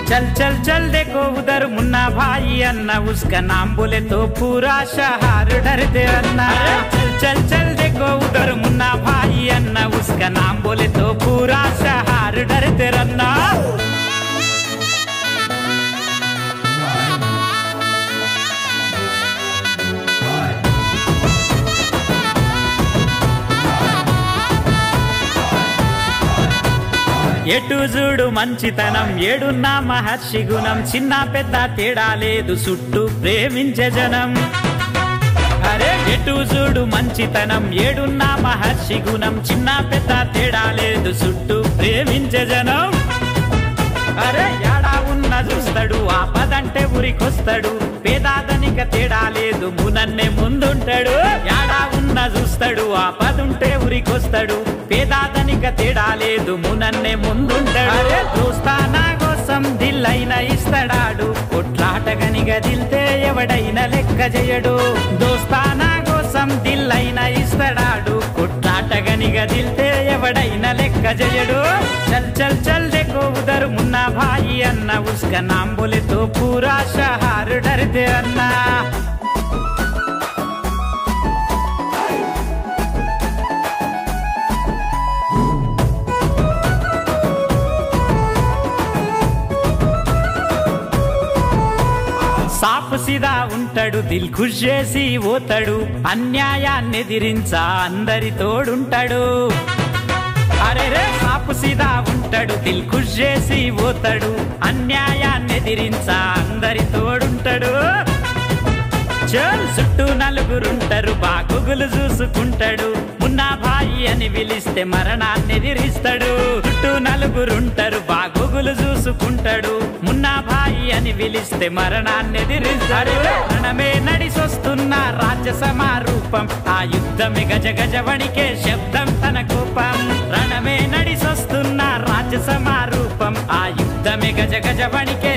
चल चल चल देखो उधर मुन्ना भाई अन्ना उसका नाम बोले तो पूरा शहर डरते अन्ना। चल चल चल देखो उधर मुन्ना भाई अन्ना उसका नाम बोले तो पूरा शहर डरते रन्ना। ఎటు చూడు మంచితనం ఏడున్నా మహర్షి గుణం చిన్న పెద్ద తేడా లేదు చుట్టూ ప్రేమించే జనం। అరే ఎటు చూడు మంచితనం ఏడున్నా మహర్షి గుణం చిన్న పెద్ద తేడా లేదు చుట్టూ ప్రేమించే జనం। అరే యాడా ఉన్న చూస్తాడు ఆపదంటే ఉరికొస్తాడు పేదాదనిక తేడా లేదు మునన్నే ముందుంటాడు। యాడా ఉన్న చూస్తాడు ఆపదుంటే ఉరికొస్తాడు పేదాదనిక తేడా లేదు మునన్నే ముందుంటాడు। అరే దోస్తానా కోసం దిల్లైన ఇస్తాడాడు కొట్లాటగని గదిల్తే ఎవడైనా లెక్క చేయడు। దోస్తానా కోసం దిల్లైన ఇస్తాడాడు కొట్లాటగని గదిల్తే ఎవడైనా లెక్క చేయడు। चल चल चल देखो उधर मुन्ना भाई अन्ना उसका नाम बोले तो पूरा शहर डरते अन्ना। సాఫ్ సీదా ఉంటాడు దిల్ ఖుష్ చేసి పోతాడు అన్యాయాన్ని ఎదిరించా అందరి తోడుంటాడు। అరే రే సాపు సీదా ఉంటాడు దిల్ ఖుష్ చేసి పోతాడు అన్యాయాన్ని ఎదిరించా అందరి తోడుంటాడు। చల్ చుట్టూ నలుగురుంటారు బాగుగులు చూసుకుంటాడు మున్నా భాయి అని పిలిస్తే మరణాన్ని ఎదిరిస్తాడు। చుట్టూ నలుగురుంటారు బాగుగులు చూసుకుంటాడు మున్నా భాయి అని పిలిస్తే మరణాన్ని ఎదిరిస్తాడు। రణమే నడిసొస్తున్న రాజసమా రూపం ఆ యుద్ధమే గజ గజ వణికే శబ్దం తన కోపం। రణమే నడిసొస్తున్న రాజసమా రూపం ఆ యుద్ధమే గజ గజ వణికే